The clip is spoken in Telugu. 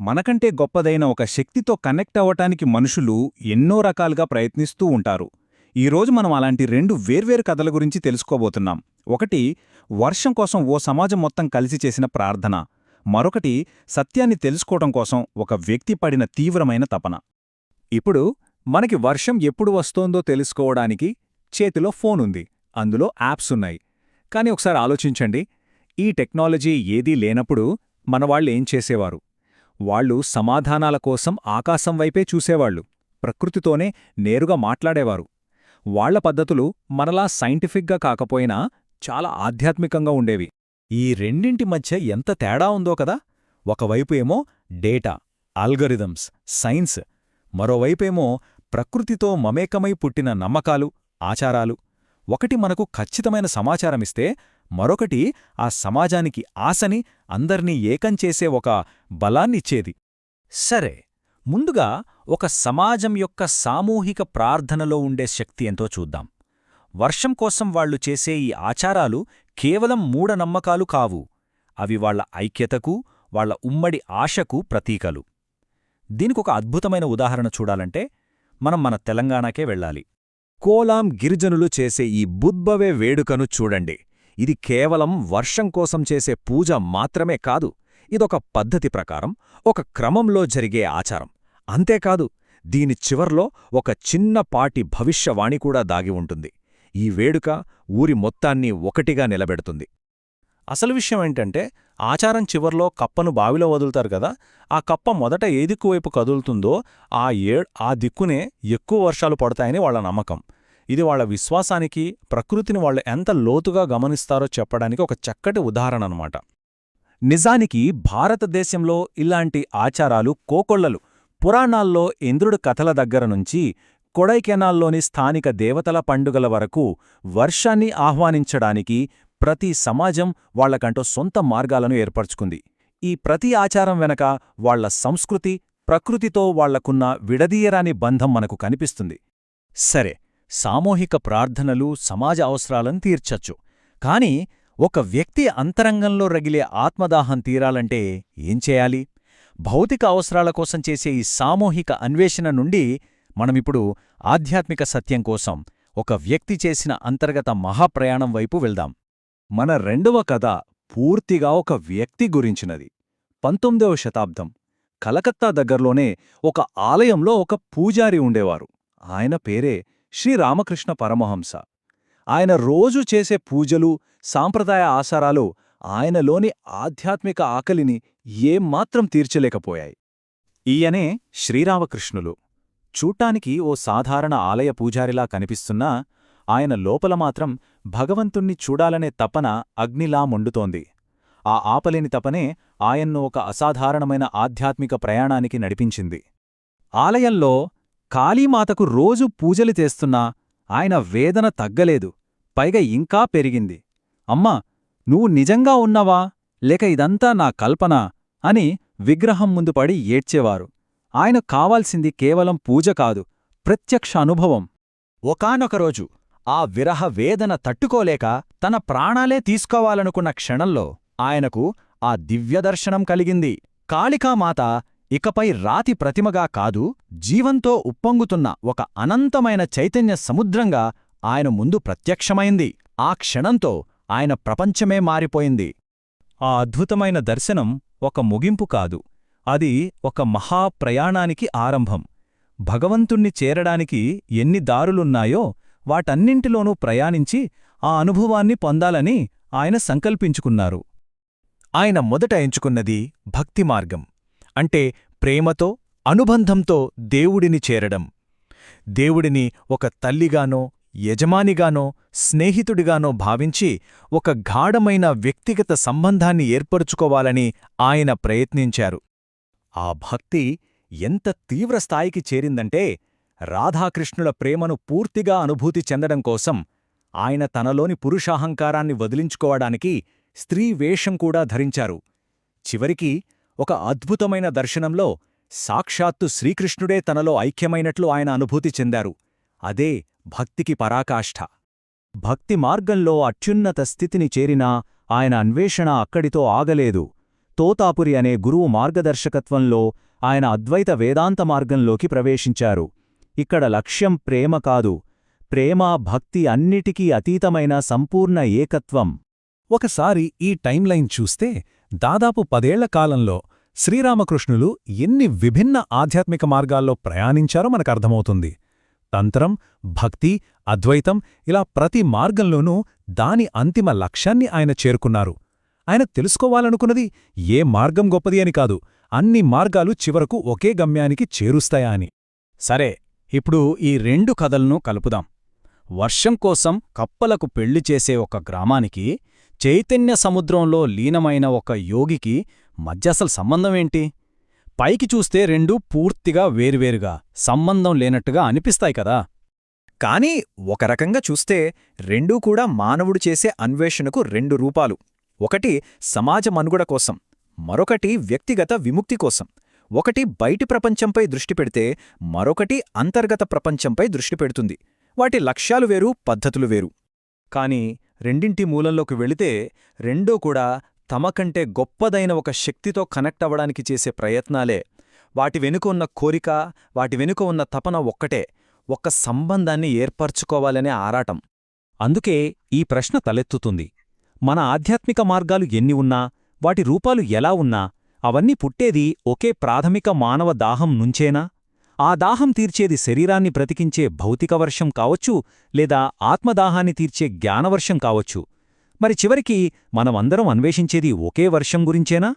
మనకంటే గొప్పదైన ఒక శక్తితో కనెక్ట్ అవ్వటానికి మనుషులు ఎన్నో రకాలుగా ప్రయత్నిస్తూ ఉంటారు. ఈరోజు మనం అలాంటి రెండు వేర్వేరు కథల గురించి తెలుసుకోబోతున్నాం. ఒకటి వర్షం కోసం ఓ సమాజం మొత్తం కలిసి చేసిన ప్రార్థన, మరొకటి సత్యాన్ని తెలుసుకోవటం కోసం ఒక వ్యక్తి పడిన తీవ్రమైన తపన. ఇప్పుడు మనకి వర్షం ఎప్పుడు వస్తోందో తెలుసుకోవడానికి చేతిలో ఫోనుంది, అందులో యాప్స్ ఉన్నాయి. కానీ ఒకసారి ఆలోచించండి, ఈ టెక్నాలజీ ఏదీ లేనప్పుడు మనవాళ్లేం చేసేవారు? వాళ్ళు సమాధానాల కోసం ఆకాశం వైపే చూసేవాళ్లు, ప్రకృతితోనే నేరుగా మాట్లాడేవారు. వాళ్ల పద్ధతులు మనలా సైంటిఫిక్గా కాకపోయినా చాలా ఆధ్యాత్మికంగా ఉండేవి. ఈ రెండింటి మధ్య ఎంత తేడా ఉందో కదా! ఒకవైపు ఏమో డేటా, ఆల్గరిథమ్స్, సైన్స్, మరోవైపేమో ప్రకృతితో మమేకమై పుట్టిన నమ్మకాలు, ఆచారాలు. ఒకటి మనకు ఖచ్చితమైన సమాచారమిస్తే, మరొకటి ఆ సమాజానికి ఆశని, అందర్నీ ఏకంచేసే ఒక బలాన్నిచ్చేది. సరే, ముందుగా ఒక సమాజం యొక్క సామూహిక ప్రార్థనలో ఉండే శక్తి ఎంతో చూద్దాం. వర్షం కోసం వాళ్లు చేసే ఈ ఆచారాలు కేవలం మూఢనమ్మకాలు కావు. అవి వాళ్ల ఐక్యతకు, వాళ్ల ఉమ్మడి ఆశకు ప్రతీకలు. దీనికొక అద్భుతమైన ఉదాహరణ చూడాలంటే మనం మన తెలంగాణకే వెళ్ళాలి. కోలాం గిరిజనులు చేసే ఈ బుద్బవే వేడుకను చూడండి. ఇది కేవలం వర్షం కోసం చేసే పూజ మాత్రమే కాదు. ఇదొక పద్ధతి ప్రకారం, ఒక క్రమంలో జరిగే ఆచారం. అంతేకాదు, దీని చివర్లో ఒక చిన్నపాటి భవిష్యవాణి కూడా దాగి ఉంటుంది. ఈ వేడుక ఊరి మొత్తాన్ని ఒకటిగా నిలబెడుతుంది. అసలు విషయమేంటంటే, ఆచారం చివర్లో కప్పను బావిలో వదులుతారు కదా, ఆ కప్ప మొదట ఏ దిక్కువైపు కదులుతుందో ఆ దిక్కునే ఎక్కువ వర్షాలు పడతాయని వాళ్ల నమ్మకం. ఇది వాళ్ల విశ్వాసానికి, ప్రకృతిని వాళ్లు ఎంత లోతుగా గమనిస్తారో చెప్పడానికి ఒక చక్కటి ఉదాహరణనమాట. నిజానికి భారతదేశంలో ఇలాంటి ఆచారాలు కోకొళ్లలు. పురాణాల్లో ఇంద్రుడి కథల దగ్గరనుంచి కొడైకెనాల్లోని స్థానిక దేవతల పండుగల వరకు వర్షాన్ని ఆహ్వానించడానికి ప్రతి సమాజం వాళ్లకంటూ సొంత మార్గాలను ఏర్పరచుకుంది. ఈ ప్రతి ఆచారం వెనక వాళ్ల సంస్కృతి, ప్రకృతితో వాళ్లకున్న విడదీయరాని బంధం మనకు కనిపిస్తుంది. సరే, సామూహిక ప్రార్థనలు సమాజ అవసరాలను తీర్చచ్చు. కాని ఒక వ్యక్తి అంతరంగంలో రగిలే ఆత్మదాహం తీరాలంటే ఏం చేయాలి? భౌతిక అవసరాల కోసం చేసే ఈ సామూహిక అన్వేషణ నుండి మనమిప్పుడు ఆధ్యాత్మిక సత్యం కోసం ఒక వ్యక్తి చేసిన అంతర్గత మహాప్రయాణం వైపు వెళ్దాం. మన రెండవ కథ పూర్తిగా ఒక వ్యక్తి గురించినది. 19వ శతాబ్దం కలకత్తా దగ్గర్లోనే ఒక ఆలయంలో ఒక పూజారి ఉండేవారు. ఆయన పేరే శ్రీరామకృష్ణ పరమహంస. ఆయన రోజూ చేసే పూజలు, సాంప్రదాయ ఆచారాలు ఆయనలోని ఆధ్యాత్మిక ఆకలిని ఏమాత్రం తీర్చలేకపోయాయి. ఈయనే శ్రీరామకృష్ణులు. చూట్టానికి ఓ సాధారణ ఆలయ పూజారిలా కనిపిస్తున్నా ఆయన లోపల మాత్రం భగవంతుణ్ణి చూడాలనే తపన అగ్నిలా మండుతోంది. ఆ ఆపలేని తపనే ఆయన్ను ఒక అసాధారణమైన ఆధ్యాత్మిక ప్రయాణానికి నడిపించింది. ఆలయంలో కాళీమాతకు రోజూ పూజలు చేస్తున్నా ఆయన వేదన తగ్గలేదు, పైగా ఇంకా పెరిగింది. అమ్మా, నువ్వు నిజంగా ఉన్నావా, లేక ఇదంతా నా కల్పనా అని విగ్రహం ముందు పడి ఏడ్చేవారు. ఆయన కావాల్సింది కేవలం పూజ కాదు, ప్రత్యక్ష అనుభవం. ఒకానొకరోజు ఆ విరహ వేదన తట్టుకోలేక తన ప్రాణాలే తీసుకోవాలనుకున్న క్షణంలో ఆయనకు ఆ దివ్యదర్శనం కలిగింది. కాళికామాత ఇకపై రాతి ప్రతిమగా కాదు, జీవంతో ఉప్పొంగుతున్న ఒక అనంతమైన చైతన్య సముద్రంగా ఆయన ముందు ప్రత్యక్షమైంది. ఆ క్షణంతో ఆయన ప్రపంచమే మారిపోయింది. ఆ అద్భుతమైన దర్శనం ఒక ముగింపు కాదు, అది ఒక మహాప్రయాణానికి ఆరంభం. భగవంతుణ్ణి చేరడానికి ఎన్ని దారులున్నాయో వాటన్నింటిలోనూ ప్రయాణించి ఆ అనుభవాన్ని పొందాలని ఆయన సంకల్పించుకున్నారు. ఆయన మొదట ఎంచుకున్నది భక్తి మార్గం, అంటే ప్రేమతో, అనుబంధంతో దేవుడిని చేరడం. దేవుడిని ఒక తల్లిగానో, యజమానిగానో, స్నేహితుడిగానో భావించి ఒక గాఢమైన వ్యక్తిగత సంబంధాన్ని ఏర్పరుచుకోవాలని ఆయన ప్రయత్నించారు. ఆ భక్తి ఎంత తీవ్రస్థాయికి చేరిందంటే, రాధాకృష్ణుల ప్రేమను పూర్తిగా అనుభూతి చెందడం కోసం ఆయన తనలోని పురుషాహంకారాన్ని వదిలించుకోవడానికి స్త్రీ వేషం కూడా ధరించారు. చివరికి ఒక అద్భుతమైన దర్శనంలో సాక్షాత్తు శ్రీకృష్ణుడే తనలో ఐక్యమైనట్లు ఆయన అనుభూతి చెందారు. అదే భక్తికి పరాకాష్ఠ. భక్తి మార్గంలో అత్యున్నత స్థితిని చేరినా ఆయన అన్వేషణ అక్కడితో ఆగలేదు. తోతాపురి అనే గురువు మార్గదర్శకత్వంలో ఆయన అద్వైత వేదాంత మార్గంలోకి ప్రవేశించారు. ఇక్కడ లక్ష్యం ప్రేమ కాదు, ప్రేమ భక్తి అన్నిటికీ అతీతమైన సంపూర్ణ ఏకత్వం. ఒకసారి ఈ టైంలైన్ చూస్తే దాదాపు 10 ఏళ్ల కాలంలో శ్రీరామకృష్ణులు ఎన్ని విభిన్న ఆధ్యాత్మిక మార్గాల్లో ప్రయాణించారో మనకర్థమవుతుంది. తంత్రం, భక్తి, అద్వైతం ఇలా ప్రతి మార్గంలోనూ దాని అంతిమ లక్ష్యాన్ని ఆయన చేరుకున్నారు. ఆయన తెలుసుకోవాలనుకున్నది ఏ మార్గం గొప్పది అని కాదు, అన్ని మార్గాలు చివరకు ఒకే గమ్యానికి చేరుస్తాయా అని. సరే, ఇప్పుడు ఈ 2 కథలను కలుపుదాం. వర్షం కోసం కప్పలకు పెళ్లి చేసే ఒక గ్రామానికి, చైతన్య సముద్రంలో లీనమైన ఒక యోగికి మధ్య అసలు సంబంధమేంటి? పైకి చూస్తే 2 పూర్తిగా వేర్వేరుగా, సంబంధం లేనట్టుగా అనిపిస్తాయి కదా. కానీ ఒక రకంగా చూస్తే 2 కూడా మానవుడు చేసే అన్వేషణకు 2 రూపాలు. ఒకటి సమాజ మనుగడ కోసం, మరొకటి వ్యక్తిగత విముక్తి కోసం. ఒకటి బయటి ప్రపంచంపై దృష్టి పెడితే, మరొకటి అంతర్గత ప్రపంచంపై దృష్టి పెడుతుంది. వాటి లక్ష్యాలు వేరు, పద్ధతులు వేరు. కాని రెండింటి మూలంలోకి వెళితే 2 కూడా తమకంటే గొప్పదైన ఒక శక్తితో కనెక్ట్ అవ్వడానికి చేసే ప్రయత్నాలే. వాటి వెనుక ఉన్న కోరిక, వాటి వెనుక ఉన్న తపన ఒక్కటే, ఒక్క సంబంధాన్ని ఏర్పరచుకోవాలనే ఆరాటం. అందుకే ఈ ప్రశ్న తలెత్తుతుంది. మన ఆధ్యాత్మిక మార్గాలు ఎన్ని ఉన్నా, వాటి రూపాలు ఎలా ఉన్నా, అవన్నీ పుట్టేది ఒకే ప్రాథమిక మానవ దాహం నుంచేనా? ఆ దాహం తీర్చేది శరీరాన్ని బ్రతికించే భౌతిక వర్షం కావచ్చు, లేదా ఆత్మదాహాన్ని తీర్చే జ్ఞానవర్షం కావచ్చు. మరి చివరికి మనమందరం అన్వేషించేది ఒకే వర్షం గురించేనా?